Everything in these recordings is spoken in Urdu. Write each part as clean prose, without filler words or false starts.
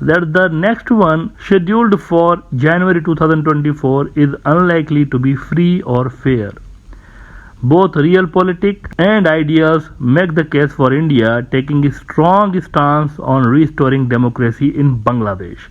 that the next one scheduled for January 2024 is unlikely to be free or fair. Both realpolitik and ideas make the case for India taking a strong stance on restoring democracy in Bangladesh.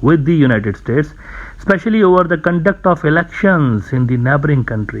with the United States, especially over the conduct of elections in the neighboring country.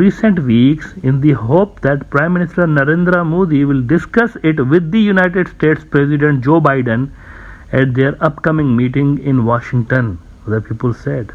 recent weeks in the hope that Prime Minister Narendra Modi will discuss it with the United States President Joe Biden at their upcoming meeting in Washington, the people said.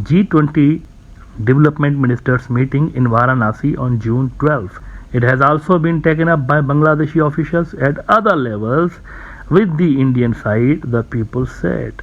G20 development ministers meeting in Varanasi on June 12. It has also been taken up by Bangladeshi officials at other levels with the Indian side, the people said.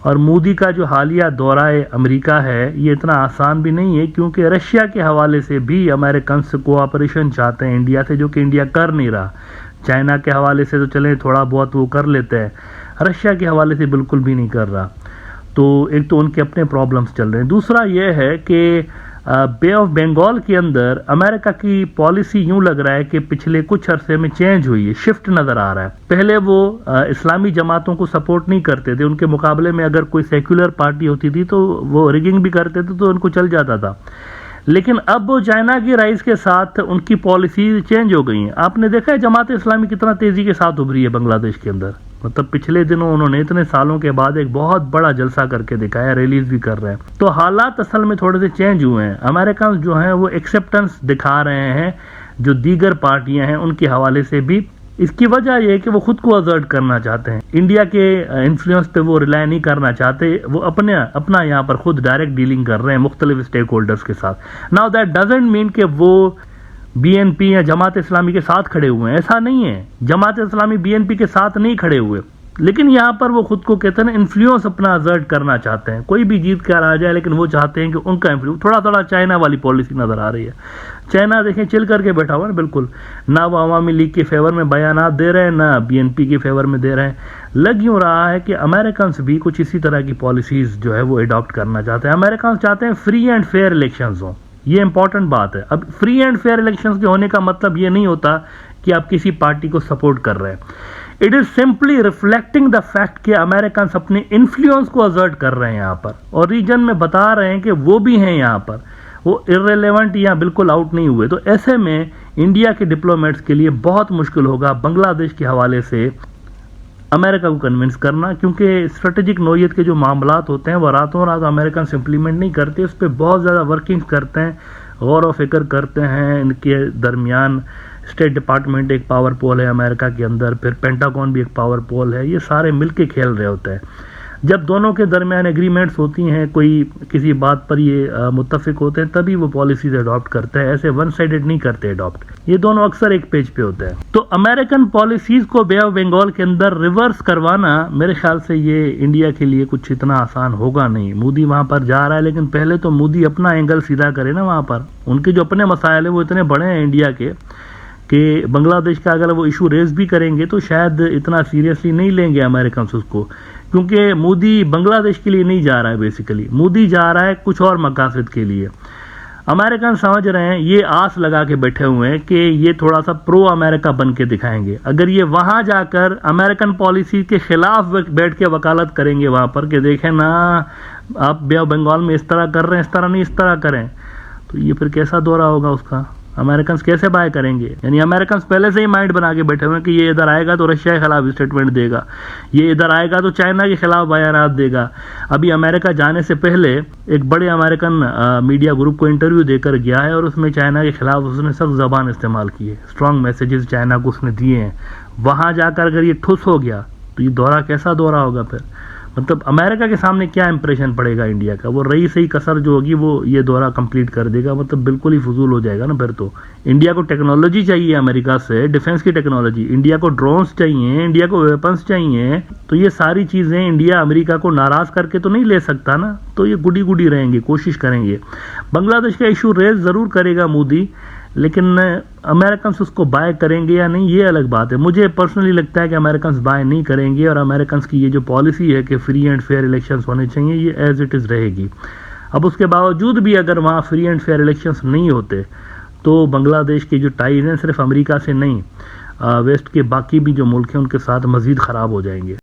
اور مودی کا جو حالیہ دورہ امریکہ ہے یہ اتنا آسان بھی نہیں ہے، کیونکہ رشیا کے حوالے سے بھی امریکنز کوآپریشن چاہتے ہیں انڈیا سے، جو کہ انڈیا کر نہیں رہا۔ چائنا کے حوالے سے تو چلیں تھوڑا بہت وہ کر لیتے ہیں، رشیا کے حوالے سے بالکل بھی نہیں کر رہا۔ تو ایک تو ان کے اپنے پرابلمز چل رہے ہیں، دوسرا یہ ہے کہ بے آف بنگال کے اندر امریکہ کی پالیسی یوں لگ رہا ہے کہ پچھلے کچھ عرصے میں چینج ہوئی ہے، شفٹ نظر آ رہا ہے۔ پہلے وہ اسلامی جماعتوں کو سپورٹ نہیں کرتے تھے، ان کے مقابلے میں اگر کوئی سیکولر پارٹی ہوتی تھی تو وہ ریگنگ بھی کرتے تھے تو ان کو چل جاتا تھا، لیکن اب چائنا کی رائز کے ساتھ ان کی پالیسیز چینج ہو گئی ہیں۔ آپ نے دیکھا ہے جماعت اسلامی کتنا تیزی کے ساتھ ابھری ہے بنگلہ دیش کے اندر، مطلب پچھلے دنوں انہوں نے اتنے سالوں کے بعد ایک بہت بڑا جلسہ کر کے دکھایا، ریلیز بھی کر رہے ہیں۔ تو حالات اصل میں تھوڑے سے چینج ہوئے ہیں، امریکنز جو ہیں وہ ایکسیپٹنس دکھا رہے ہیں جو دیگر پارٹیاں ہیں ان کے حوالے سے بھی۔ اس کی وجہ یہ ہے کہ وہ خود کو ازرٹ کرنا چاہتے ہیں، انڈیا کے انفلوئنس پہ وہ ریلائی نہیں کرنا چاہتے، وہ اپنا یہاں پر خود ڈائریکٹ ڈیلنگ کر رہے ہیں مختلف اسٹیک ہولڈرز کے ساتھ۔ ناؤ دیٹ ڈزنٹ مین کہ وہ بی این پی یا جماعت اسلامی کے ساتھ کھڑے ہوئے ہیں، ایسا نہیں ہے، Jamaat Islami be N P کے ساتھ نہیں کھڑے ہوئے، لیکن یہاں پر وہ خود کو کہتے ہیں انفلوئنس اپنا ازرٹ کرنا چاہتے ہیں، کوئی بھی جیت کر آ جائے لیکن وہ چاہتے ہیں کہ ان کا انفلوئنس تھوڑا چائنا والی پالیسی نظر آ رہی ہے۔ چائنا دیکھیں چل کر کے بیٹھا ہوا ہے بالکل، نہ وہ عوامی لیگ کے فیور میں بیانات دے رہے ہیں نہ بی این پی کے فیور میں دے رہے ہیں۔ لگ یوں رہا ہے کہ امریکنز بھی کچھ اسی طرح کی پالیسیز جو ہے وہ اڈاپٹ کرنا چاہتے ہیں۔ امریکنز چاہتے ہیں فری اینڈ فیئر الیکشنز ہوں، یہ امپورٹنٹ بات ہے۔ اب فری اینڈ فیئر الیکشنز کے ہونے کا مطلب یہ نہیں ہوتا کہ آپ کسی پارٹی کو سپورٹ کر رہے ہیں، it is simply reflecting the fact کہ امریکنز اپنے انفلوئنس کو ازرٹ کر رہے ہیں یہاں پر، اور ریجن میں بتا رہے ہیں کہ وہ بھی ہیں یہاں پر، وہ ارریلیونٹ یا بالکل آؤٹ نہیں ہوئے۔ تو ایسے میں انڈیا کے ڈپلومیٹس کے لیے بہت مشکل ہوگا بنگلہ دیش کے حوالے سے امریکہ کو کنونس کرنا، کیونکہ اسٹریٹجک نوعیت کے جو معاملات ہوتے ہیں وہ راتوں رات امریکنز امپلیمنٹ نہیں کرتے، اس پہ بہت زیادہ ورکنگ کرتے ہیں، غور و فکر کرتے ہیں، ان کے درمیان اسٹیٹ ڈپارٹمنٹ ایک پاور پول ہے امریکہ کے اندر، پھر پینٹاگون بھی ایک پاور پول ہے، یہ سارے مل کے کھیل رہے ہوتے ہیں۔ جب دونوں کے درمیان ایگریمنٹس ہوتی ہیں، کوئی کسی بات پر یہ متفق ہوتے ہیں، تبھی وہ پالیسیز اڈاپٹ کرتے ہیں، ایسے ون سائیڈڈ نہیں کرتے اڈاپٹ، یہ دونوں اکثر ایک پیج پہ ہوتے ہیں۔ تو امریکن پالیسیز کو بے آف بنگال کے اندر ریورس کروانا میرے خیال سے یہ انڈیا کے لیے کچھ اتنا آسان ہوگا نہیں۔ مودی وہاں پر جا رہا ہے، لیکن پہلے تو مودی اپنا اینگل سیدھا کرے نا، وہاں پر ان کے جو اپنے مسائل ہیں وہ اتنے بڑے ہیں انڈیا کے کہ بنگلہ دیش کا اگر وہ ایشو ریز بھی کریں گے تو شاید اتنا سیریسلی نہیں لیں گے امریکنز اس کو، کیونکہ مودی بنگلہ دیش کے لیے نہیں جا رہا ہے، بیسیکلی مودی جا رہا ہے کچھ اور مقاصد کے لیے۔ امریکن سمجھ رہے ہیں، یہ آس لگا کے بیٹھے ہوئے ہیں کہ یہ تھوڑا سا پرو امریکہ بن کے دکھائیں گے، اگر یہ وہاں جا کر امریکن پالیسی کے خلاف بیٹھ کے وکالت کریں گے وہاں پر کہ دیکھیں نا آپ بے آف بنگال میں اس طرح کر رہے ہیں، اس طرح نہیں اس طرح کریں، تو یہ پھر کیسا دورہ ہوگا اس کا، امریکنز کیسے بائے کریں گے؟ یعنی امریکنز پہلے سے ہی مائنڈ بنا کے بیٹھے ہوئے ہیں کہ یہ ادھر آئے گا تو رشیا کے خلاف اسٹیٹمنٹ دے گا، یہ ادھر آئے گا تو چائنا کے خلاف بیانات دے گا۔ ابھی امریکہ جانے سے پہلے ایک بڑے امریکن میڈیا گروپ کو انٹرویو دے کر گیا ہے، اور اس میں چائنا کے خلاف اس نے سخت زبان استعمال کی ہے، اسٹرانگ میسیجز چائنا کو اس نے دیے ہیں۔ وہاں جا کر اگر یہ ٹھوس ہو گیا تو یہ دورہ کیسا دورہ ہوگا پھر؟ مطلب امریکہ کے سامنے کیا امپریشن پڑے گا انڈیا کا؟ وہ رہی صحیح کسر جو ہوگی وہ یہ دورہ کمپلیٹ کر دے گا، مطلب بالکل ہی فضول ہو جائے گا نا پھر تو۔ انڈیا کو ٹیکنالوجی چاہیے امریکہ سے، ڈیفنس کی ٹیکنالوجی، انڈیا کو ڈرونز چاہیے، انڈیا کو ویپنز چاہیے، تو یہ ساری چیزیں انڈیا امریکہ کو ناراض کر کے تو نہیں لے سکتا نا، تو یہ گڈی رہیں گے، کوشش کریں گے۔ بنگلہ دیش کا ایشو ریز ضرور کرے گا مودی، لیکن امریکنز اس کو بائے کریں گے یا نہیں یہ الگ بات ہے۔ مجھے پرسنلی لگتا ہے کہ امریکنز بائے نہیں کریں گے، اور امریکنز کی یہ جو پالیسی ہے کہ فری اینڈ فیئر الیکشنز ہونے چاہیے یہ ایز اٹ از رہے گی۔ اب اس کے باوجود بھی اگر وہاں فری اینڈ فیئر الیکشنز نہیں ہوتے تو بنگلہ دیش کے جو ٹائز ہیں صرف امریکہ سے نہیں، ویسٹ کے باقی بھی جو ملک ہیں ان کے ساتھ مزید خراب ہو جائیں گے۔